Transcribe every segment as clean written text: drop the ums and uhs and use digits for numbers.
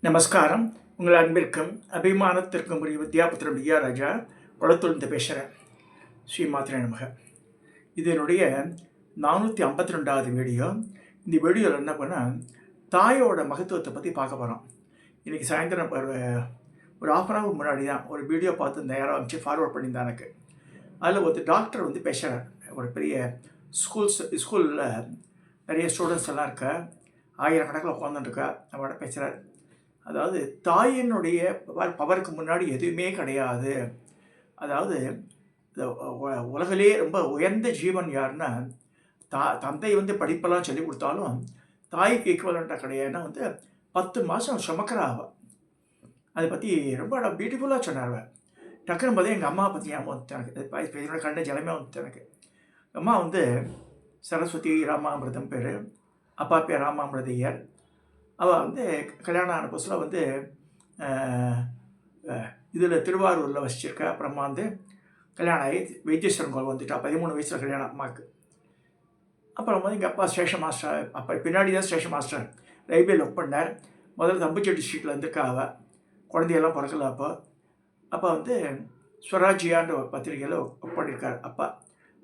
நமஸ்காரம். உங்கள் அன்பிற்கும் அபிமானத்திற்கும் உரிய வித்யாபுத்திரம் டி ஆர் ராஜா குளத்துலேருந்து பேசுகிறேன். ஸ்ரீமாத்திரை நமக. இது என்னுடைய 452வது வீடியோ. இந்த வீடியோவில் என்ன பண்ணால் தாயோட மகத்துவத்தை பற்றி பார்க்க போகிறோம். இன்றைக்கி சாயந்தரம் ஒரு ½ hour முன்னாடி தான் ஒரு வீடியோ பார்த்து இந்த யாராவது வச்சு ஃபார்வர்ட் பண்ணியிருந்தேன் எனக்கு. அதில் ஒரு டாக்டர் வந்து பேசுகிறார். ஒரு பெரிய ஸ்கூலில் நிறைய ஸ்டூடெண்ட்ஸ் எல்லாம் இருக்கா, ஆயிரக்கணக்கில் உட்காந்துருக்கா, அவரோட பேசுகிறார். அதாவது தாயினுடைய பவருக்கு முன்னாடி எதுவுமே கிடையாது. அதாவது இந்த உலகிலே ரொம்ப உயர்ந்த ஜீவன் யாருன்னா, தந்தை வந்து படிப்பெல்லாம் சொல்லி கொடுத்தாலும் தாய்க்கு ஈக்குவலண்ட்டாக கிடையாதுன்னா வந்து 10 மாதம் சுமக்கிறாவ. அதை பற்றி ரொம்ப பியூட்டிஃபுல்லாக சொன்னார். டக்குன்னு பார்த்தா எங்கள் அம்மா பற்றி ஞாபகம் வந்துட்டு எனக்கு. என்னோட கண்ட ஜலமே வந்துட்டு எனக்கு. அம்மா வந்து சரஸ்வதி ராமாமிர்தம் பேர். அப்பா பேர் ராமாமிர்தையர். அவள் வந்து கல்யாணம் ஆன புதுசில் வந்து இதில் திருவாரூரில் வசிச்சிருக்கா. அப்புறமா வந்து கல்யாணம் ஆகி வைத்தீஸ்வரன் கோவில் வந்துட்டா. 13 வயசில் கல்யாணம் அம்மாவுக்கு. அப்புறம் வந்து எங்கள் அப்பா ஸ்டேஷன் மாஸ்டர், அப்போ பின்னாடி தான் ஸ்டேஷன் மாஸ்டர், ரயில்வேல ஒர்க் பண்ணார். முதல்ல தம்புச்செட்டி ஸ்ட்ரீட்டில் இருந்துருக்கா அவள். குழந்தையெல்லாம் பிறக்கல அப்போ வந்து ஸ்வராஜ்யான்ற ஒரு பத்திரிகையில் ஒர்க் பண்ணியிருக்கார் அப்பா.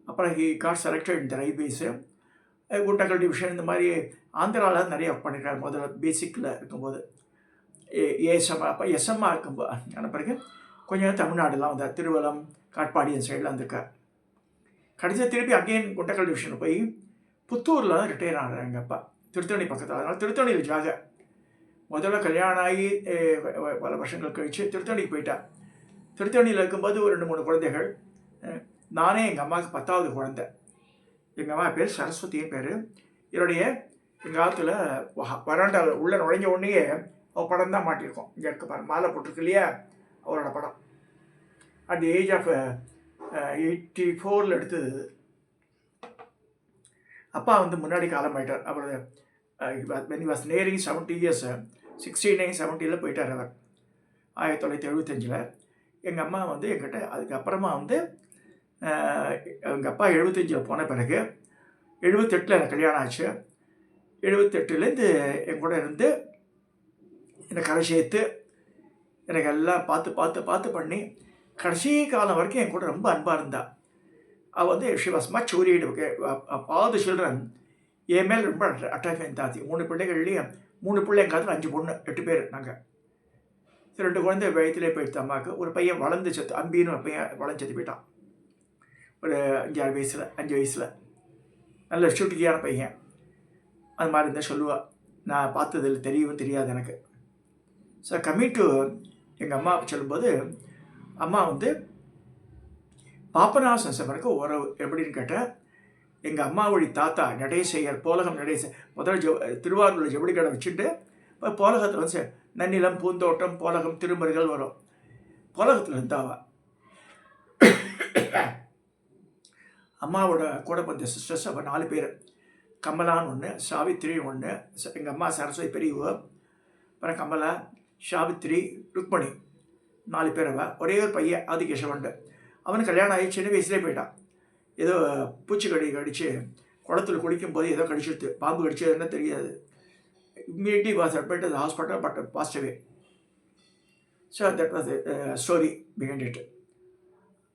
அப்புறம் ஹி காட் செலக்டட் இந்த ரயில்வேஸு, குண்டக்கல் டிவிஷன், இந்த மாதிரி ஆந்திராவில் நிறைய ஒர்க் பண்ணியிருக்காரு. முதல்ல பேசிக்கில் இருக்கும்போது ஏஎஸ்எம், அப்போ எஸ்எம்மாக இருக்கும்போது ஆன பிறகு கொஞ்சம் தமிழ்நாடுலாம் வந்தார். திருவலம், காட்பாடி அந்த சைடில் வந்திருக்கார். கடைசியாக திருப்பி அகெயின் குண்டக்கல் டிவிஷனில் போய் புத்தூரில் தான் ரிட்டையர் ஆகிறார் எங்கள் அப்பா. திருத்தணி பக்கத்தில். அதனால் திருத்தணியில் ஜாக முதல்ல கல்யாணம் ஆகி பல வருஷங்கள் கழித்து திருத்தணிக்கு போயிட்டா. திருத்தணியில் இருக்கும்போது ஒரு 2-3 குழந்தைகள். நானே எங்கள் அம்மாவுக்கு 10வது குழந்தை. எங்கள் அம்மா பேர் சரஸ்வதியின் பேர். என்னுடைய எங்கள் காலத்தில் வராண்டாவில் உள்ள நுழைஞ்ச உடனே அவள் படம் தான் மாட்டியிருக்கோம். இங்கே இருக்க பாரு, மாலை போட்டிருக்கு இல்லையா, அவரோட படம். அட் தி ஏஜ் ஆஃப் 84 எடுத்தது. அப்பா வந்து முன்னாடி காலமாயிட்டார். அவர் when he was nearing 70 years, 69-70 போயிட்டார் அவர் 1975. எங்கள் அம்மா வந்து என்கிட்ட அதுக்கப்புறமா வந்து எங்கள் அப்பா 75 போன பிறகு 78 எனக்கு கல்யாணம் ஆச்சு. 78லேருந்து என் கூட இருந்து என்னை கரை சேர்த்து எனக்கு எல்லாம் பார்த்து பண்ணி கடைசி காலம் வரைக்கும் என் கூட ரொம்ப அன்பாக இருந்தாள். அவள் வந்து she was much orient. Okay, all the children என் மேல் ரொம்ப அட்டாச்மெண்ட் தாத்தி. 3 பிள்ளைகள்லேயும் 3 பிள்ளை, எங்கள் காலத்தில் 5 பொண்ணு, 8 பேர் நாங்கள். 2 குழந்தை வயத்திலே போயிடுத்து அம்மாவுக்கு. ஒரு பையன் வளர்ந்து செத்து, அம்பின்னு ஒரு பையன் வளர்ந்து செத்து போயிட்டான் ஒரு 5 வயசில். நல்ல சுட்டியான பையன். அது மாதிரி இருந்தால் சொல்லுவாள். நான் பார்த்ததில் தெரியாது எனக்கு. ஸோ கம்மிங் டு எங்கள் அம்மா சொல்லும்போது, அம்மா வந்து பாப்பநாசம் சிவனுக்கு உறவு எப்படின்னு கேட்டால், எங்கள் அம்மாவுடைய தாத்தா நடேசையர், போலகம் நடேசையர் முதல்ல திருவாரூரில் ஜவுளி கடை வச்சுட்டு இப்போ போலகத்தில் வந்து நன்னிலம், பூந்தோட்டம், போலகம், திருமருகள் வரும். போலகத்தில் இருந்தாவா. அம்மாவோட கூட பிறந்த சிஸ்டர்ஸ் அவள் 4 பேர். கமலான்னு ஒன்று, சாவித்திரி ஒன்று, எங்கள் அம்மா சரஸ்வதி பெரியவ, அப்புறம் கமலா, சாவித்திரி, ருக்மணி, 4 பேர். அவள் ஒரே ஒரு பையன் ஆதிகேசவன். அவனுக்கு கல்யாணம் ஆகி சின்ன வயசுலேயே போயிட்டான். ஏதோ பூச்சிக்கடி கடிச்சு குளத்தில் குளிக்கும்போது ஏதோ கடிச்சிடுது, பாம்பு கடிச்சதுன்னு தெரியாது. Immediately was admit the hospital, but past away. So that was story behind it.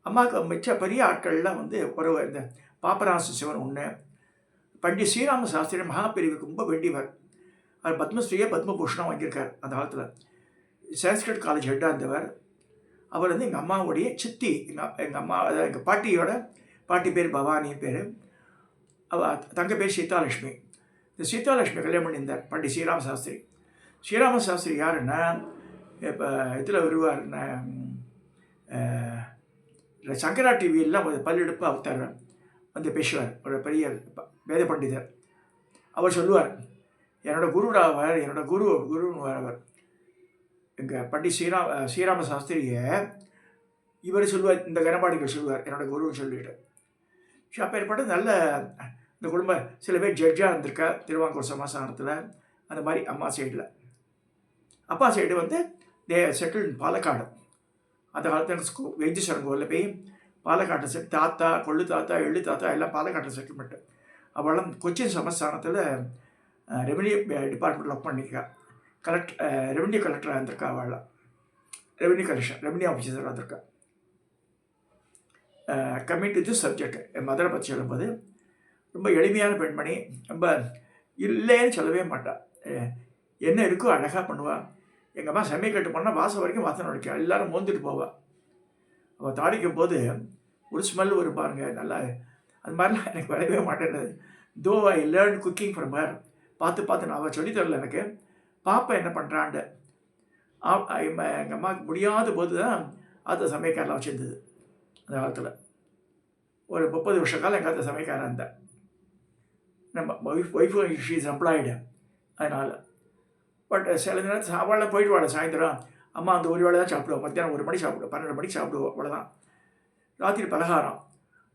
அம்மாவுக்கு மிச்ச பெரிய ஆட்கள்லாம் வந்து ஒரு இந்த பாப்பநாச சிவன் ஒன்று, பண்டிட் ஸ்ரீராம சாஸ்திரி மகாபிரிவுக்கு ரொம்ப வேண்டியவர். அவர் பத்மஸ்ரீயை பத்மபூஷணம் வாங்கியிருக்கார் அந்த காலத்தில். சான்ஸ்கிரிட் காலேஜ் ஹெட்டாக இருந்தவர். அவர் வந்து எங்கள் அம்மாவுடைய சித்தி. எங்கள் அம்மா, அதாவது எங்கள் பாட்டி பேர் பவானி பேர். அவள் தங்க பேர் சீதாலட்சுமி. இந்த சீதாலட்சுமி கல்யாணம் பண்ணியிருந்தார் பண்டிட் ஸ்ரீராம சாஸ்திரி. ஸ்ரீராம சாஸ்திரி யாருன்னா, இப்போ இதில் வருவார்னா சங்கரா டிவியெல்லாம் பல்லெடுப்பு அவத்தார் வந்து பேசுவார். ஒரு பெரிய வேத பண்டிதர். அவர் சொல்லுவார், என்னோட குருடாவர், என்னோட குருன்னு அவர். எங்கள் பண்டிட் ஸ்ரீராம சாஸ்திரியை இவர் சொல்லுவார், இந்த கனபாடிகள் சொல்லுவார் என்னோட குருன்னு சொல்லிட்டு. ஸோ அப்பேற்பட்ட நல்ல இந்த குடும்பம். சில பேர் ஜட்ஜாக இருந்திருக்கா திருவாங்கூர் சமாசானத்தில். அந்த மாதிரி அம்மா சைடில். அப்பா சைடு வந்து தே செட்டில் இன் பாலக்காடு. அந்த காலத்தில் வைத்தீஸ்வரன் கோவிலில் போய் பாலக்காட்டை தாத்தா, கொள்ளு தாத்தா, எள்ளு தாத்தா எல்லாம் பாலக்காட்டை செட்டில்மெண்ட்டு. அவளும் கொச்சின் சமஸ்தானத்தில் ரெவன்யூ டிபார்ட்மெண்ட்டில் ஒர்க் பண்ணியிருக்கா. ரெவென்யூ கலெக்டராக இருந்திருக்கா. அவள் ரெவென்யூ ஆஃபீஸராக இருந்திருக்கா. கம்மிங் டு திஸ் சப்ஜெக்ட், என் மதரை பற்றி சொல்லும்போது ரொம்ப எளிமையான பெண்மணி, ரொம்ப இல்லைன்னு சொல்லவே மாட்டாள். என்ன இருக்கோ அழகாக பண்ணுவாள். எங்கள் அம்மா சமையல் கட்டு பண்ணால் வாசம் வரைக்கும் வாசனை அடிக்கும், எல்லோரும் மோந்துட்டு போவாள். அவள் தாளிக்கும் போது ஒரு ஸ்மெல் வரும் பாருங்க, நல்லா. அது மாதிரிலாம் எனக்கு வரவே மாட்டேன்றது. தோ I learn cooking from her. பார்த்து நான் அவள் சொல்லித்தரல எனக்கு. பாப்பா என்ன பண்ணுறான்ட்டு. எங்கள் அம்மாவுக்கு முடியாத போது தான் அதை சமையக்காரெலாம் வச்சுருந்தது. அந்த காலத்தில் ஒரு 30 வருஷ காலம் எங்கள் காலத்தில் சமையக்காரன் இருந்தேன். நம்ம ஒய்ஃபு ஷீ இஸ் எம்ப்ளாய்டு. அதனால் பட் சில நேரத்தில் சாப்பாடில் போயிட்டு வாழ சாயந்தரம் அம்மா அந்த ஒரு வேளை தான் சாப்பிடுவோம். மத்தியானம் 1 மணி சாப்பிடுவோம், 12 மணிக்கு சாப்பிடுவோம், அவ்வளோதான். ராத்திரி பலகாரம்.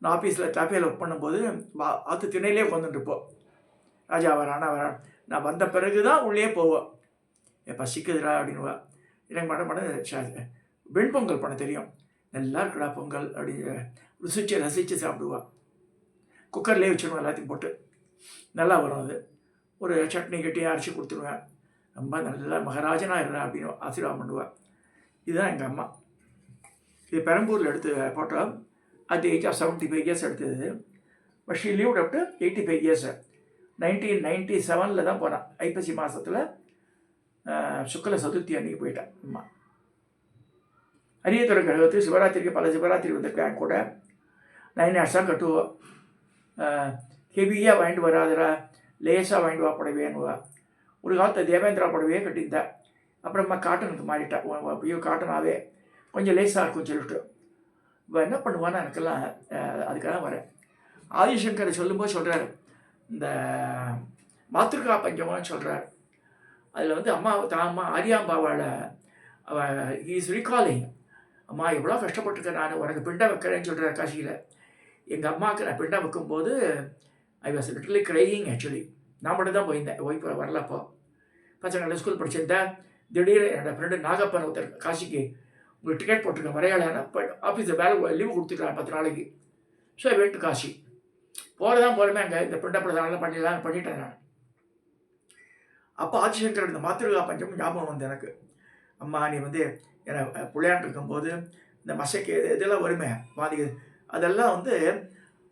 நான் ஆஃபீஸில் டேஃபேயில் ஒர்க் பண்ணும்போது ஆற்று திணையிலே உட்காந்துட்டுருப்போம். ராஜா வரானா வரான். நான் வந்த பிறகு தான் உள்ளே போவோம். என் பசிக்குதுடா அப்படின்வா. எனக்கு மடம் வெண்பொங்கல் பண்ண தெரியும். நல்லா இருக்குடா பொங்கல் அப்படின்னு ரசித்து சாப்பிடுவாள். குக்கர்லேயே வச்சுருவேன், எல்லாத்தையும் போட்டு நல்லா வரும். அது ஒரு சட்னி கட்டியாக அரைச்சி கொடுத்துருவேன். ரொம்ப நல்லா மகாராஜனாக இருறா அப்படின்னு ஆசீர்வாதம் பண்ணுவாள். இதுதான் எங்கள் அம்மா. இது பெரம்பூரில் எடுத்து photo. At age of 75 years எடுத்தது. But she lived up to 85 years. 1997 தான் போனான். ஐப்பசி மாதத்தில் சுக்ல சதுர்த்தி அன்றைக்கி போயிட்டான் அம்மா. அரியத்துறை கழகத்துக்கு சிவராத்திரிக்கு பல சிவராத்திரி வந்திருக்கேன் கூட. 9 ஹார்ஸாக கட்டுவோம். ஹெவியாக வாங்கிட்டு வராதரா, லேசாக வாங்கிட்டு வா புடவேன்னுவா. ஒரு காலத்தில் தேவேந்திரா புடவையே கட்டியிருந்தேன். அப்புறமா காட்டனுக்கு மாறிட்டேன். ஐயோ காட்டனாவே கொஞ்சம் லேசாக இருக்கும் சொல்லிட்டு. இப்போ என்ன பண்ணுவான்னு எனக்கெல்லாம் அதுக்காக வரேன். ஆதிசங்கரை சொல்லும்போது சொல்கிறார், இந்த மாத்திருக்கா பஞ்சமம்னு சொல்கிறார். அதில் வந்து அம்மா ஆரியாம்பாவால் அவள் இஸ் ரீகாலிங், அம்மா எவ்வளோ கஷ்டப்பட்டுருக்கேன் நான், உனக்கு பிண்டம் வைக்கிறேன்னு சொல்கிறார் காசியில். எங்கள் அம்மாவுக்கு நான் பிண்டம் வைக்கும்போது I was literally crying actually. நான் மட்டும் தான் போயிருந்தேன், ஒய்ஃப் வரலப்போ. பசங்க ஸ்கூல் படிச்சிருந்தேன். திடீர்னு என்னோடய ஃப்ரெண்டு நாகப்பன் ஒருத்தர் காசிக்கு உங்களுக்கு டிக்கெட் போட்டிருக்கேன் வரையாளன்னு. பட் ஆஃபீஸில் வேலை லீவு கொடுத்துருக்காங்க 10 நாளைக்கு. So I went to Kashi. போகிறமே அங்கே இந்த பிண்டப்பிரதானெலாம் பண்ணிட்டேன் நான். அப்போ ஆதிசங்கர் இந்த மாத்திருக்கா பஞ்சம் ஞாபகம் வந்து எனக்கு. அம்மா நீ வந்து என்னை பிள்ளையாண்டு இருக்கும்போது இந்த மசைக்கு இதெல்லாம் வருமே மாதிரி, அதெல்லாம் வந்து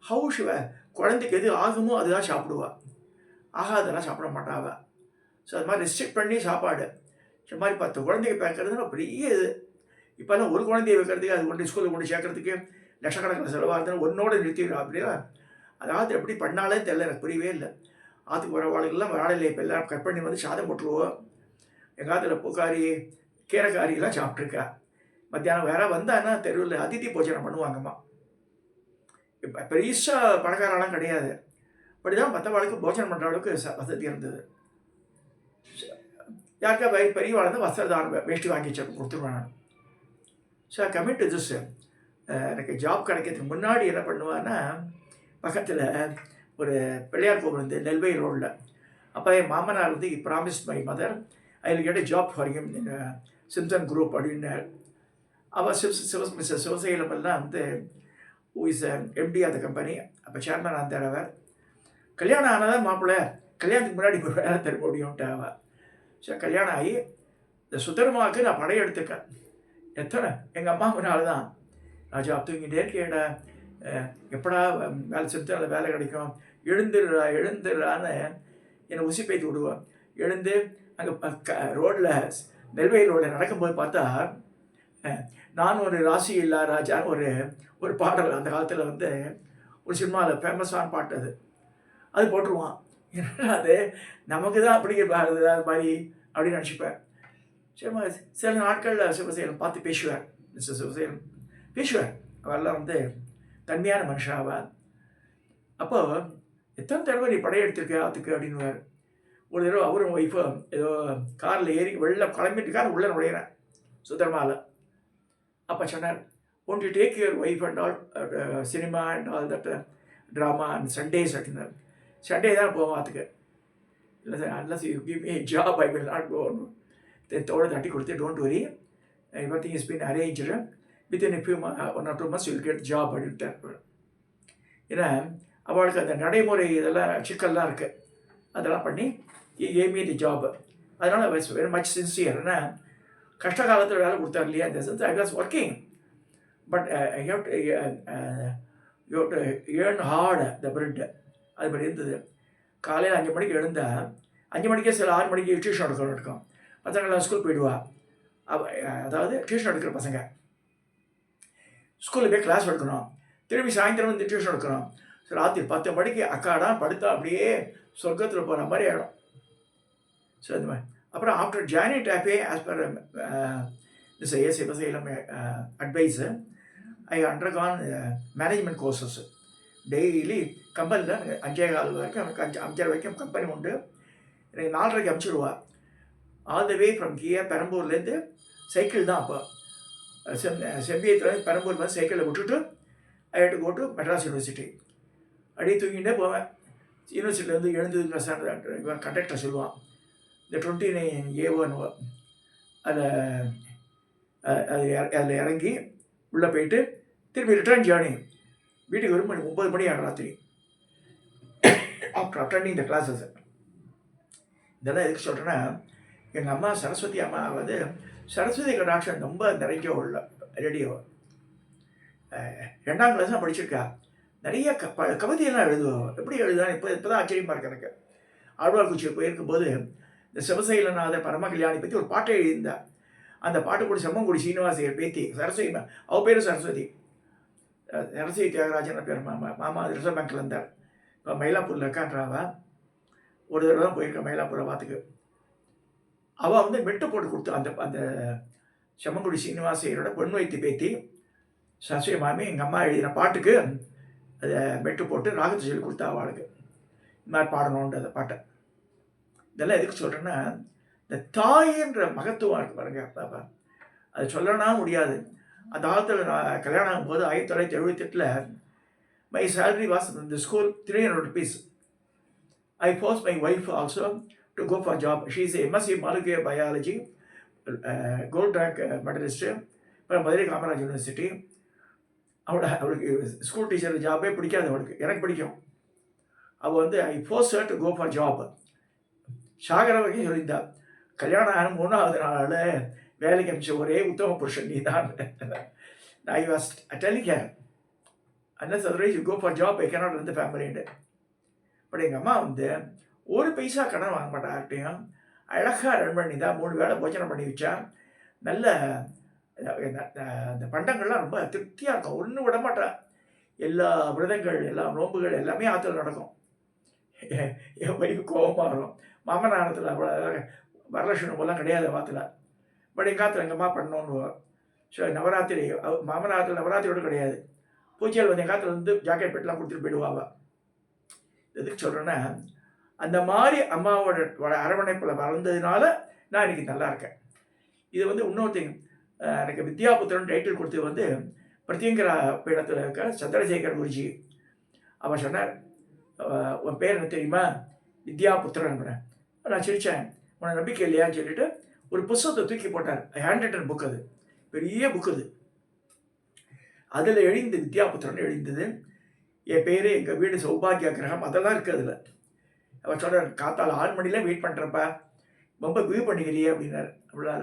ஹவுஷுவ குழந்தைக்கு எது ஆகுமோ அதுதான் சாப்பிடுவாள், ஆகாதெல்லாம் சாப்பிட மாட்டாவ. ஸோ அது மாதிரி ரெஸ்ட்ரிக்ட் பண்ணி சாப்பாடு. ஸோ மாதிரி 10 குழந்தைக்கு பார்க்கறதுன்னா பெரிய இது. இப்போல்லாம் ஒரு குழந்தைய வைக்கிறதுக்கு அது கொண்டு ஸ்கூலில் கொண்டு சேர்க்கறதுக்கு லட்சக்கணக்கில் செலவாக இருந்தாலும் ஒன்னோட நிறுத்திடும். அப்படின்னா அதாவது எப்படி பண்ணாலே தெரியல, எனக்கு புரியவே இல்லை. ஆற்றுக்கு வர வாழ்க்கெல்லாம் வாழையில இப்போ எல்லாம் கட் பண்ணி வந்து சாதம் போட்டுருவோம். எங்கள் ஆற்றுல பூக்காரி கீரைக்காரியெல்லாம் சாப்பிட்ருக்கா. மத்தியானம் வேற வந்தான்னா தெருவில் அதித்தி போஜனம் பண்ணுவாங்கம்மா. இப்போ பெருசாக பணக்காரெல்லாம் கிடையாது. அப்படிதான் மற்ற வாழ்க்கை போஜனம் பண்ணுற அளவுக்கு வசதி இருந்தது. யாருக்கா பெரிய வாழ்ந்து வஸ்திரதாரம் வேஷ்டி வாங்கி கொடுத்துருவேன் நான். So commit to this. எனக்கு ஜாப் கிடைக்கிறதுக்கு முன்னாடி என்ன பண்ணுவேன்னா, பக்கத்தில் ஒரு பிள்ளையார் கோவில் வந்து நெல்வை ரோடில். அப்போ என் மாமனார் வந்து promise my mother I will get a job for him in Simpson group அப்படின்னார். அவள் மிஸ்ஸஸ் சிவசைலமெல்லாம் வந்து who is MD of the company. அப்போ சேர்மன் இருந்தார் அவர். கல்யாணம் ஆனதான் மாப்பிள்ளை, கல்யாணத்துக்கு முன்னாடி இப்போ வேலை தர முடியும்ட்டு அவள். ஸோ கல்யாணம் ஆகி இந்த சுத்தரமாவுக்கு நான் படையெடுத்துக்கேன். எத்தனை எங்கள் அம்மாவுனால தான். ராஜா தூங்கிட்டே இருக்கேடா, எப்படா வேலை செஞ்சு வேலை கிடைக்கும், எழுந்துடுறான்னு என்னை உசி பேத்தி விடுவேன். எழுந்து அங்கே ரோட்டில் நெல்வேலி ரோடில் நடக்கும்போது பார்த்தா நான் ஒரு ராசி இல்லா ராஜான்னு ஒரு பாடல் அந்த காலத்தில் வந்து ஒரு சினிமாவில் ஃபேமஸான பாட்டு அது போட்டுருவான். ஏன்னா அது நமக்கு தான் அப்படிங்கிற அது மாதிரி அப்படின்னு நினச்சிப்பேன். சரி, சில நாட்களில் சிவசேனம் பார்த்து பேசுவார். மிஸ்டர் சிவசேனம் பேசுவார். அவெல்லாம் வந்து தன்மையான மனுஷாவார். அப்போ எத்தனை தடவை நீ படையெடுத்திருக்க ஆற்றுக்கு அப்படின்னுவார். ஒரு தடவை அவரும் ஒய்ஃபும் ஏதோ காரில் ஏறி வெளில கிளம்பிட்டுக்கார் உள்ளே நுழையிறேன் சுத்தரமாவில். அப்போ சொன்னார், won't you take your wife and all cinema and all that drama and Sundays அப்படின்னார். சண்டே தான் போவோம் ஆற்றுக்கு. இல்லை sir, unless you give me job I will not go. தோட தட்டி கொடுத்து, don't worry, everything is been arranged, within a few 1 or 2 months you will get job அப்படின்ட்டார். ஏன்னா அவளுக்கு அந்த நடைமுறை இதெல்லாம் சிக்கல்லாம் இருக்குது. அதெல்லாம் பண்ணி கேவ் மீ தி ஜாப். அதனால் வெரி மச் சின்சியர். ஏன்னா கஷ்ட காலத்தில் வேலை கொடுத்தார் இல்லையா, இந்த sense I was working. But I have to you to earn hard the bread. அதுபடி இருந்தது. காலையில் 5 மணிக்கு எழுந்தால் 5 மணிக்கே சில 6 மணிக்கு டியூஷன் எடுக்கும். பசங்கள்லாம் ஸ்கூல் போயிடுவா. அதாவது டியூஷன் எடுக்கிற பசங்க ஸ்கூலில் போய் கிளாஸ் எடுக்கணும், திரும்பி சாயந்தரம் வந்து டியூஷன் எடுக்கணும். ஸோ ராத்திரி 10 மணிக்கு அக்காடான் படுத்தா அப்படியே சொர்க்கத்தில் போகிற மாதிரி ஆகிடும். ஸோ இந்த மாதிரி அப்புறம் ஆஃப்டர் ஜாயினிங் டாப்பே ஆஸ் பர் திஸ் ஏசி பசைலம் advice I undergone management courses. Daily கம்பெனியில் 5:15 வரைக்கும் எனக்கு 5:30 வரைக்கும் கம்பெனி உண்டு. எனக்கு 4:30க்கு அனுப்பிச்சிடுவா. All the way from here பெரம்பூர்லேருந்து சைக்கிள் தான். அப்போ செம்பியத்துலேருந்து பெரம்பூர் வந்து சைக்கிளில் விட்டுட்டு I had to go to Madras university. அப்படியே தூங்கிட்டே போவேன். யூனிவர்சிட்டியிலேருந்து எழுந்து கண்டக்டர் சொல்லுவான், இந்த 29A1 அதில் இறங்கி உள்ளே போயிட்டு திரும்பி ரிட்டர்ன் ஜேர்னி வீட்டுக்கு வரும் 9 மணி ஆகும் ராத்திரி. ஆஃப்டர் அட்டெண்டிங் த கிளாஸஸ். இதெல்லாம் எதுக்கு சொல்கிறேன்னா, எங்கள் அம்மா சரஸ்வதி அம்மா வந்து சரஸ்வதி கடாட்சம் ரொம்ப நிறைய உள்ள ரேடியோ. 2ஆம் கிளாஸ் தான் படிச்சிருக்கா. நிறைய கவிதையெல்லாம் எழுதுவோம். எப்படி எழுதுதான் இப்போ தான் ஆச்சரியமாக இருக்கு எனக்கு. ஆழ்வார்குறிச்சி போயிருக்கும்போது இந்த சிவசைலநாதர் பரம கல்யாணி பற்றி ஒரு பாட்டை எழுதியிருந்தா. அந்த பாட்டு கூட செம்மங்குடி சீனிவாசையர் பேத்தி சரஸ்வதி, அவள் பேர் சரஸ்வதி தியாகராஜன் பேர். மாமா ரிசர்வ் பேங்க்கில் இருந்தார். இப்போ மயிலாப்பூரில் இருக்கான்றாவா. ஒரு தடவை தான் போயிருக்கேன் மயிலாப்பூரை பார்த்துக்கு. அவள் வந்து மெட்டு போட்டு கொடுத்தா. அந்த செம்மங்குடி சீனிவாசையரோட பொன் வைத்து பேத்தி சரஸ்வதி மாமி எங்கள் அம்மா எழுதின பாட்டுக்கு அதை மெட்டு போட்டு ராகத்தை சொல்லி கொடுத்தா அவளுக்கு. இந்த மாதிரி பாடணுன்ற அந்த பாட்டை. இதெல்லாம் எதுக்கு சொல்கிறேன்னா, இந்த தாயின்ற மகத்துவம் இருக்குது பாருங்க. பாப்பா அது சொல்லனா முடியாது. அந்த காலத்தில் நான் கல்யாணம் ஆகும்போது 1978 மை சேலரி வாஸ் இந்த school 300 rupees. I force my wife also to go for job. She is MSc molecular biology, gold rank medallist. அப்புறம் மதுரை காமராஜ் யூனிவர்சிட்டி. அவளுக்கு ஸ்கூல் டீச்சர் ஜாபே பிடிக்காது அவளுக்கு. எனக்கு பிடிக்கும். அவள் வந்து I force her to go for job. சாகர வரைக்கும் சொல்லியிருந்தா, கல்யாணம் ஆன 3வது நாள் வேலைக்கு அனுப்பிச்ச ஒரே உத்தம புருஷன் நீ தான். I was telling her unless otherwise you go for job I cannot run the ஃபேமிலின்னு. பட் எங்கள் அம்மா வந்து ஒரு பைசா கடன் வாங்க மாட்டா யார்கிட்டையும். அழகாக ரன் பண்ணி தான் 3 வேளை போஜனம் பண்ணி வச்சா. நல்ல அந்த பண்டங்கள்லாம் ரொம்ப திருப்தியாக இருக்கும். ஒன்றும் விட மாட்டா. எல்லா விரதங்கள், எல்லா நோன்புகள் எல்லாமே ஆற்றுல நடக்கும். என் வயிறு கோபமாக வரும். மாமனாரத்தில் அவ்வளோ வரலட்சுமி நோம்பெல்லாம் கிடையாது ஆற்றுல. பட் எங்கள் ஆற்றுல எங்கள் அம்மா பண்ணோன்னு. ஸோ நவராத்திரி மாமனாரத்தில் நவராத்திரியோடு கிடையாது. பூஜையில் வந்து எங்கள் ஆற்றுல வந்து ஜாக்கெட் பெட்டெலாம் கொடுத்துட்டு போயிடுவாங்க. எதுக்கு சொல்கிறேன்னா, அந்த மாதிரி அம்மாவோட அரவணைப்பில் வளர்ந்ததுனால நான் இன்றைக்கி நல்லா இருக்கேன். இது வந்து இன்னொருத்தையும் எனக்கு வித்யாபுத்திரன் டைட்டில் கொடுத்தது வந்து பிரத்யங்கரா பீடத்தில் இருக்க சந்திரசேகர் குருஜி. அவர் சொன்னார், உன் பேர் என்ன தெரியுமா? வித்யாபுத்திரன். நான் சிரித்தேன். உனக்கு நம்பிக்கை இல்லையான்னு சொல்லிட்டு ஒரு புத்தகத்தை தூக்கி போட்டார். Hand return book. அது பெரிய புக்கு. அது அதில் எழுந்து வித்யாபுத்திரன் எழுந்தது. என் பேர், எங்கள் வீடு சௌபாகிய கிரகம் அதெல்லாம் இருக்குது அதில். அவர் சொல்கிறார், காத்தால் 6 மணிலாம் வெயிட் பண்ணுறப்பா, ரொம்ப வியூ பண்ணிக்கிறியே அப்படின்னார். அப்படின்னா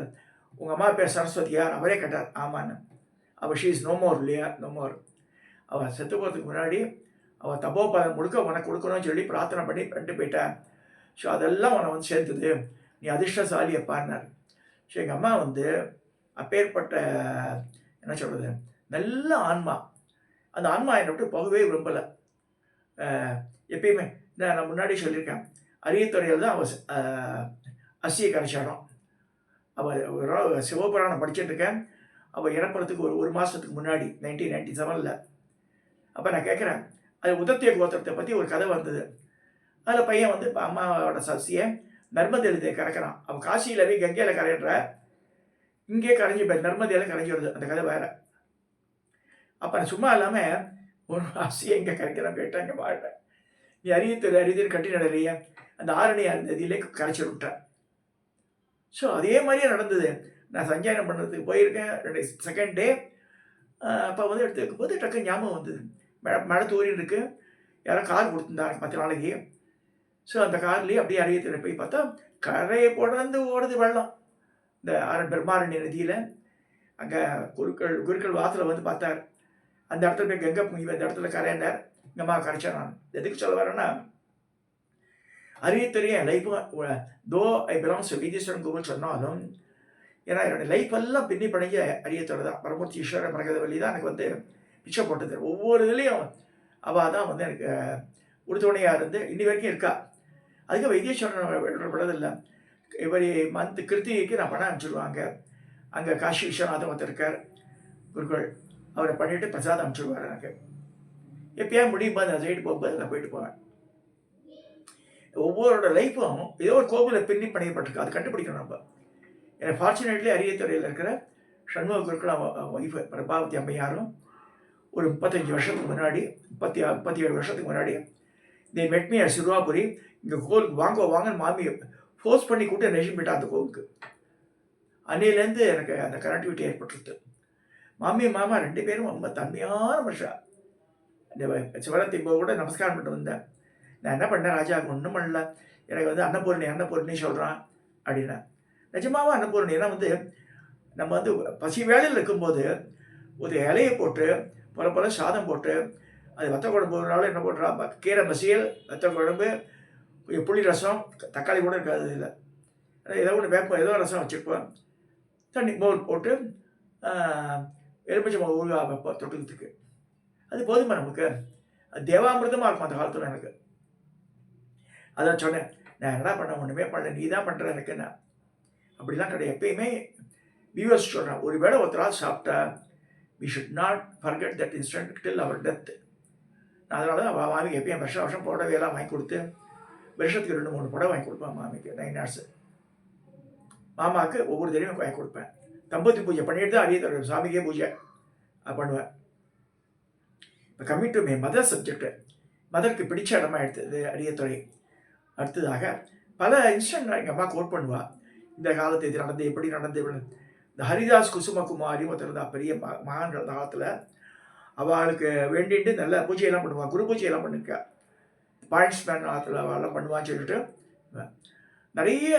உங்கள் அம்மா பேர் சரஸ்வதியா? அவரே கேட்டார். ஆமான்னு. அவள் ஷீ இஸ் நோ மோர் இல்லையா? No more. அவள் செத்து போகிறதுக்கு முன்னாடி அவள் தபோபலம் முழுக்க உனக்கு கொடுக்கணும்னு சொல்லி பிரார்த்தனை பண்ணி பண்ணிட்டு போயிட்டான். ஸோ அதெல்லாம் உன்னை வந்து சேர்த்துது, நீ அதிர்ஷ்டசாலி அப்பான்னார். ஸோ எங்கள் அம்மா வந்து அப்பேற்பட்ட என்ன சொல்கிறது, நல்ல ஆன்மா. அந்த ஆன்மா என்னை விட்டு போகவே விரும்பலை. எப்பயுமே நான் முன்னாடி சொல்லியிருக்கேன், அரியத்துறையில் தான் அவள் அசியை கரைச்சாடும். அவள் சிவபுராணம் படிச்சுட்டு இருக்கேன். அவள் இறப்புறதுக்கு ஒரு மாதத்துக்கு முன்னாடி 1997. அப்போ நான் கேட்குறேன், அது உதத்திய கோத்திரத்தை பற்றி ஒரு கதை வந்தது. அதில் பையன் வந்து இப்போ அம்மாவோட சசியை நர்மதையில் கரைக்கிறான். அவன் காசியிலவே கங்கையில் கரையிற, இங்கே கரைஞ்சி நர்மதையில் கரைஞ்சி வருது. அந்த கதை வேறு. அப்போ நான் சும்மா இல்லாமல் ஒரு ஆசையை எங்கே கரைக்கிறான் கேட்டேன். இங்கே வாழ்கிறேன், நீ அரியத்தூர் கட்டி நடறிய அந்த ஆரணி அந்த இதிலே கரைச்சி விட்டேன். ஸோ அதே மாதிரியே நடந்தது. நான் சஞ்சாரம் பண்ணுறதுக்கு போயிருக்கேன். செகண்ட் டே அப்போ வந்து எடுத்து வைக்கும்போது டக்கு ஞாபகம் வந்தது. மழை தூரின்னு இருக்குது. யாரோ கார் கொடுத்துருந்தாங்க 10 நாளைக்கு. ஸோ அந்த கார்லேயே அப்படியே அரியத்தில் போய் பார்த்தா கரையை தொடர்ந்து ஓடுது வெள்ளம். இந்த பிரம்மாரண்ய நதியில் அங்கே குருக்கள் வாசலில் வந்து பார்த்தார். அந்த இடத்துல போய் கங்கை இந்த இடத்துல கரையாண்டார். எங்கம்மா கரைச்சேன். நான் எதுக்கு சொல்ல வரேன்னா, அரியத்துறையே லைஃப் தோ ஐ பிலாங்ஸ் வைத்தீஸ்வரன் கோவில் சொன்னாலும், ஏன்னா என்னோடய லைஃப் எல்லாம் பின்னி பணிஞ்ச அரியத்துறை தான். பரமூர்த்தி ஈஸ்வர மரகதவல்லி தான் எனக்கு வந்து பிச்சை போட்டது. ஒவ்வொரு இதுலேயும் அவள் தான் வந்து எனக்கு உறுதுணையாக இருந்து இன்னி வரைக்கும் இருக்கா. அதுக்கு வைத்தீஸ்வரன் விடுறதில்லை. இவர் மந்த் கிருத்திகைக்கு நான் பணம் அனுப்பிச்சிடுவாங்க. அங்கே காஷி விஸ்வநாதன் ஒருத்தர் இருக்கார் குருக்கள், அவரை பண்ணிவிட்டு பிரசாதம் அனுப்பிச்சிடுவார். எனக்கு எப்பயா முடியும் போது நான் சைடு போகும்போது நான் போயிட்டு போவேன். ஒவ்வொருட லைஃப்பும் ஏதோ ஒரு கோவிலில் பின்னி பணியப்பட்டிருக்கு. அது கண்டுபிடிக்கணும் நம்ம. எனக்கு ஃபார்ச்சுனேட்லி அரியத்துறையில் இருக்கிற சண்முக குருக்கள் ஒய்ஃபு பிரபாவதி அம்மையாரும் ஒரு 35 வருஷத்துக்கு முன்னாடி 37 வருஷத்துக்கு முன்னாடி இந்த மெட்மியார் சிறுவாபுரி இங்கே கோவிலுக்கு வாங்கன்னு மாமி ஃபோர்ஸ் பண்ணி கூட்டு நெஷன் போயிட்டா அந்த கோவிலுக்கு. அன்னையிலேருந்து எனக்கு அந்த கனெக்டிவிட்டி ஏற்பட்டுருது. மாமி மாமா 2 பேரும் ரொம்ப தன்மையான மனுஷா. இந்த சிவராத்திரி போக கூட நமஸ்காரம் பண்ணிட்டு வந்தேன். நான் என்ன பண்ணேன், ராஜாவுக்கு ஒன்றும் பண்ணல, எனக்கு வந்து அன்னபூர்ணி சொல்கிறான் அப்படின்னா. நிஜமாவும் அன்னபூர்ணி. ஏன்னா வந்து நம்ம வந்து பசி வேலையில் இருக்கும்போது ஒரு இலையை போட்டு புற சாதம் போட்டு அது வத்த குழம்பு ஒரு நாள் என்ன போட்டுறா, கீரை மசியல், வத்த குழம்பு, கொஞ்சம் புளி ரசம், தக்காளி கூட இருக்காது இல்லை, ஏதோ ஒன்று வேப்பம் ஏதோ ரசம் வச்சுருப்போம், தண்ணி மோர் போட்டு எலுமிச்சை ஊறுகாய் வைப்போம் தொட்டுக்கிறதுக்கு. அது போதுமா நமக்கு. அது தேவாமிர்தமாக இருக்கும் அந்த காலத்தில் எனக்கு. அதான் சொன்னேன், நான் என்ன பண்ண ஒன்றுமே பண்ணல, நீ தான் பண்ணுற எனக்கு. என்ன அப்படிலாம் கிடையாது. எப்பயுமே வியூவர்ஸ் சொல்கிறேன், ஒரு வேளை ஒருத்தரால் சாப்பிட்டா we should not forget that instant till அவர் டெத். நான் அதனால தான் மாமிக்கு எப்பயும் வருஷம் புடவையெல்லாம் வாங்கி கொடுத்து வருஷத்துக்கு 2-3 புடவை வாங்கி கொடுப்பேன் மாமிக்கு. 9 hours மாமாவுக்கு ஒவ்வொரு தடவையும் வாங்கி கொடுப்பேன். தம்பதி பூஜை பண்ணிட்டு தான் அரியத்துறை சாமிக்கே பூஜை பண்ணுவேன். இப்போ coming to my mother subject, மதருக்கு பிடிச்ச இடமா எடுத்தது அரியத்துறை. அடுத்ததாக பல இன்ஸ்டன்ட் எங்கள் அம்மா கோட் பண்ணுவாள். இந்த காலத்து இது நடந்து எப்படி நடந்து. இந்த ஹரிதாஸ் குசுமகுமாரி ஒருத்தர் தான் பெரிய மகான்கள் அந்த காலத்தில். அவளுக்கு வேண்டிட்டு நல்ல பூஜையெல்லாம் பண்ணுவாள், குரு பூஜையெல்லாம் பண்ணிருக்கா. பாயிண்ட்ஸ் மேன் ஆற்றுல அவெல்லாம் பண்ணுவான்னு சொல்லிட்டு நிறைய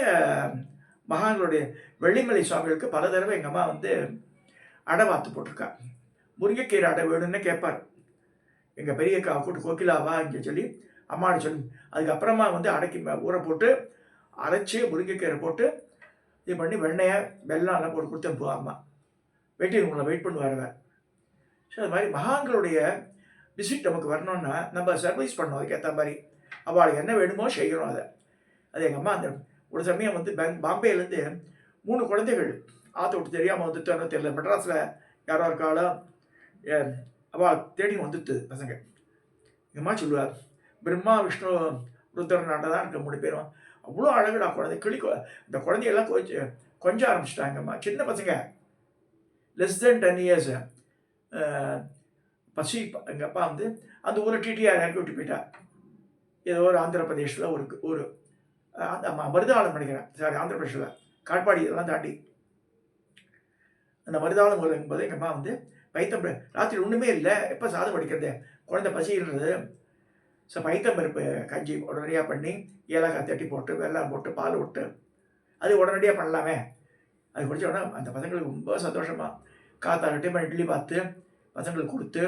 மகான்களுடைய வெள்ளிமலை சுவாமிகளுக்கு பல தடவை எங்கள் அம்மா வந்து அடை வாத்து போட்டிருக்கா. முருங்கைக்கீரை அடை வேணும்னு கேட்பார். எங்கள் பெரிய கூட்டு கோகிலாவா இங்கே சொல்லி அம்மானு சொல்லி, அதுக்கப்புறமா வந்து அடைக்கி ஊற போட்டு அரைச்சி முருங்கைக்கீரை போட்டு இது பண்ணி வெண்ணெயை வெள்ளம் எல்லாம் போட்டு கொடுத்து அம்மா வெயிட்டிங் ரூமில் வெயிட் பண்ணுவாருங்க. ஸோ அது மாதிரி மகான்களுடைய விசிட் நமக்கு வரணும்னா நம்ம சர்வீஸ் பண்ணணும். அதுக்கேற்ற மாதிரி அவளுக்கு என்ன வேணுமோ செய்கிறோம். அது எங்கள் அம்மா அந்த ஒரு சமயம் வந்து பாம்பேலேருந்து 3 குழந்தைகள் ஆற்ற விட்டு தெரியாமல் வந்துட்டோன்னு தெரியல, மெட்ராஸில் யாரோ இருக்காளோ அவள் தேடி வந்துட்டு பசங்க. எங்கள் அம்மா சொல்லுவார், பிரம்மா விஷ்ணு ருத்ரநாட்டை தான் இருக்க 3 பேரும். அவ்வளோ அழகுடா குழந்தை, இந்த குழந்தையெல்லாம் கொஞ்சம் ஆரம்பிச்சிட்டாங்கம்மா. சின்ன பசங்க, லெஸ் தென் 10 years. பசி எங்கள் அப்பா வந்து அந்த ஊரை டிடிஆர் இறக்கி விட்டு போயிட்டா. ஏதோ ஒரு ஆந்திர பிரதேஷில் ஒரு அந்த மருதாளம் நினைக்கிறேன், சாரி ஆந்திர பிரதேஷில் காட்பாடி இதெல்லாம் தாண்டி அந்த மருதாளம் போது எங்கள் அம்மா வந்து பைத்தம்பரு ராத்திரி ஒன்றுமே இல்லை, எப்போ சாதம் வடிக்கிறது, குழந்தை பசின்றது. ஸோ பைத்தம்பருப்பு கஞ்சி உடனடியாக பண்ணி ஏலக்காய் தட்டி போட்டு வெல்லம் போட்டு பால் விட்டு அது உடனடியாக பண்ணலாமே. அது குடிச்ச உடனே அந்த பசங்களுக்கு ரொம்ப சந்தோஷமாக காத்தால டைம் இட்லி பார்த்து பசங்களுக்கு கொடுத்து,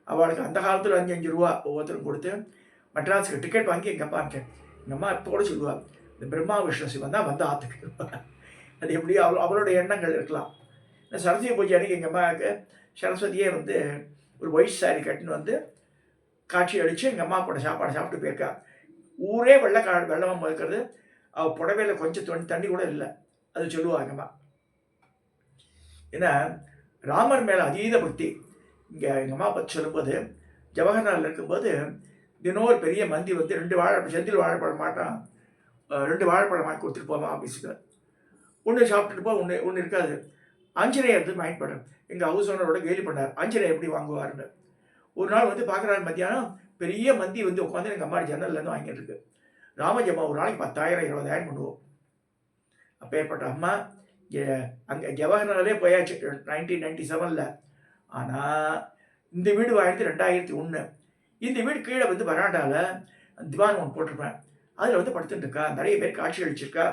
அவளுக்கு அந்த காலத்தில் 5 ரூபா ஒவ்வொருத்தரும் கொடுத்து மெட்ராஸுக்கு டிக்கெட் வாங்கி எங்கள் அப்பா அனுப்பிச்சேன். எங்கள் அம்மா இப்போ கூட சொல்லுவாள், இந்த பிரம்மா விஷ்ணு சிவன் தான் வந்து ஆற்றுக்கு. அது எப்படி அவளோட எண்ணங்கள் இருக்கலாம். இந்த சரஸ்வதி பூஜை அன்றைக்கி எங்கள் அம்மாவுக்கு சரஸ்வதியே வந்து ஒரு ஒயிட் சாரி கட்டின்னு வந்து காட்சி அளித்து எங்கள் அம்மா கூட சாப்பாடு சாப்பிட்டு போயிருக்கா. ஊரே வெள்ளமாக இருக்கிறது, அவள் புடவையில் கொஞ்சம் தண்ணி கூட இல்லை. அது சொல்லுவாள் எங்கள் அம்மா. ஏன்னா ராமர் மேலே அதீத பக்தி. இங்கே எங்கள் அம்மா பற்றி சொல்லும்போது ஜவஹர்லால் இருக்கும்போது தினம் ஒரு பெரிய மந்தி வந்து 2 வாழைப்பழம், செந்தில் வாழைப்பழம் மாட்டான், 2 வாழைப்பழம் வாங்கி கொடுத்துட்டு போவான் ஆஃபீஸுக்கு. ஒன்று சாப்பிட்டுட்டு போ, ஒன்று இருக்காது. ஆஞ்சநேயர் வந்து மைண்ட் பண்ணுறேன். எங்கள் ஹவுஸ் ஓனரோட கேலி பண்ணார், ஆஞ்சநேயர் எப்படி வாங்குவாருன்னு. ஒரு நாள் வந்து பார்க்குறாரு, மத்தியானம் பெரிய மந்தி வந்து உட்காந்து எங்கள் அம்மா ஜன்னல்லேருந்து வாங்கிட்டு இருக்கு. ராமஜம்மா ஒரு நாளைக்கு 10,000 20,000 பண்ணுவோம். அப்போ ஏற்பட்ட அம்மா அங்கே ஜவஹர்லாலே போயாச்சு 1997. ஆனால் இந்த வீடு வாங்கிட்டு 2001. இந்த வீடு கீழே வந்து வராண்டாவில் திவான் ஒன்று போட்டிருப்பேன். அதில் வந்து படுத்துட்டு இருக்கா, நிறைய பேர் காட்சி அளிச்சிருக்கா,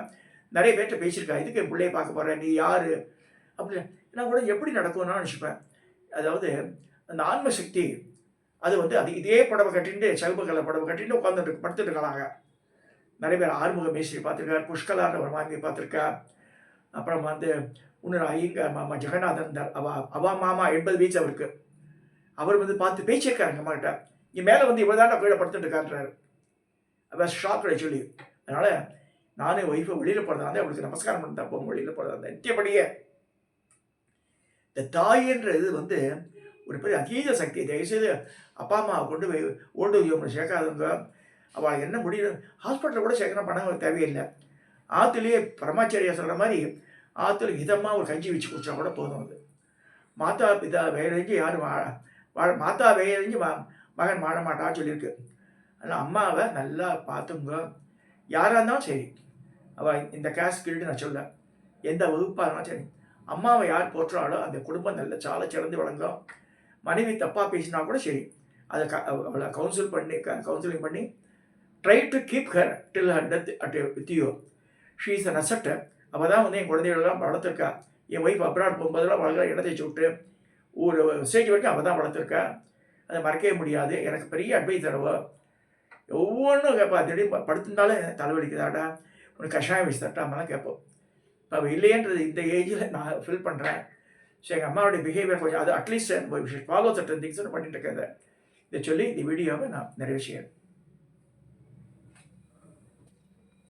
நிறைய பேர்கிட்ட பேசியிருக்கா, இதுக்கு என் பிள்ளையை பார்க்க போகிறேன், நீ யார் அப்படி. நான் கூட எப்படி நடக்கும்னு நினச்சிப்பேன். அதாவது அந்த ஆன்ம சக்தி அது வந்து அது இதே புடவை கட்டிட்டு, சிவப்பு கலர் புடவை கட்டிட்டு உட்காந்துட்டு படுத்துட்டு இருக்காங்க. நிறைய பேர் ஆறுமுக மேஸ்திரி பார்த்துருக்கார், புஷ்கலான ஒரு மாமி பார்த்துருக்கா. அப்புறம் வந்து இன்னொரு ஐயங்க மாமா ஜெகநாதன் அவா மாமா 80 வயசு அவருக்கு. அவர் வந்து பார்த்து பேசியிருக்காரு எங்கள் அம்மாக்கிட்ட. இங்கே மேலே வந்து இவ்வளோ தான் கீழே படுத்துட்டு இருக்காருன்றாரு. அவர் ஷாக் ஆக்சுவலி. அதனால் நானும் ஒய்ஃபை வெளியில் போகிறதா இருந்தால் அவளுக்கு நமஸ்காரம் பண்ணி தான் போகும். வெளியில் போகிறதா இருந்தால் நித்தியப்படியே இந்த தாயின்ற இது வந்து ஒரு பெரிய அதீத சக்தி. தயவுசெய்து அப்பா அம்மாவை கொண்டு போய் ஓல்டு ஹோமில் சேர்க்காதவங்க. அவள் என்ன முடியும், ஹாஸ்பிட்டலில் கூட சேர்க்கணும், பணம் தேவையில்லை. ஆற்றுலேயே பரமாச்சாரியா சொல்கிற மாதிரி ஆற்றுல இதமாக ஒரு கஞ்சி வச்சு குடிச்சா கூட போதும். அது மாதா பிதா வேறெஞ்சு யாரும் மாதா வேறெஞ்சு மகன் வாழ மாட்டான்னு சொல்லியிருக்கு. அதனால் அம்மாவை நல்லா பார்த்துங்க. யாராக இருந்தாலும் சரி, அவள் இந்த கேஸ் கில்ட்டு நான் சொல்ல, எந்த வகுப்பாக இருந்தாலும் சரி, அம்மாவை யார் போற்றாலோ அந்த குடும்பம் நல்ல சால சிறந்து வழங்கும். மனைவி தப்பாக பேசினா கூட சரி, அதை அவளை கவுன்சிலிங் பண்ணி try to keep her till her death at with you. She is an accept. அவள் தான் வந்து என் குழந்தைகளெல்லாம் வளர்த்துருக்கா. என் ஒய்ஃப் அப்ராட் போகும்போதெல்லாம் வளர்க்குற இடத்தை விட்டு ஒரு ஸ்டேஜ் வரைக்கும் அவள் தான் வளர்த்துருக்கா. அதை மறக்கவே முடியாது. எனக்கு பெரிய அட்வைஸ் தருவா. ஒவ்வொன்றும் கேட்பா. திடீர்னு படுத்திருந்தாலும் தலைவலிக்குதாடா, உனக்கு கஷாயம் வச்சு தட்டாமலாம் கேட்போம். இப்போ அவள் இல்லையன்றது இந்த ஏஜில் நான் ஃபீல் பண்ணுறேன். ஸோ எங்கள் அம்மாவுடைய பிஹேவியர் கொஞ்சம் அது அட்லீஸ்ட் ஃபாலோ சர்டன் திங்ஸ் பண்ணிட்டு இருக்கேன். இதை சொல்லி இந்த வீடியோவை நான் நிறைவு செய்யறேன்.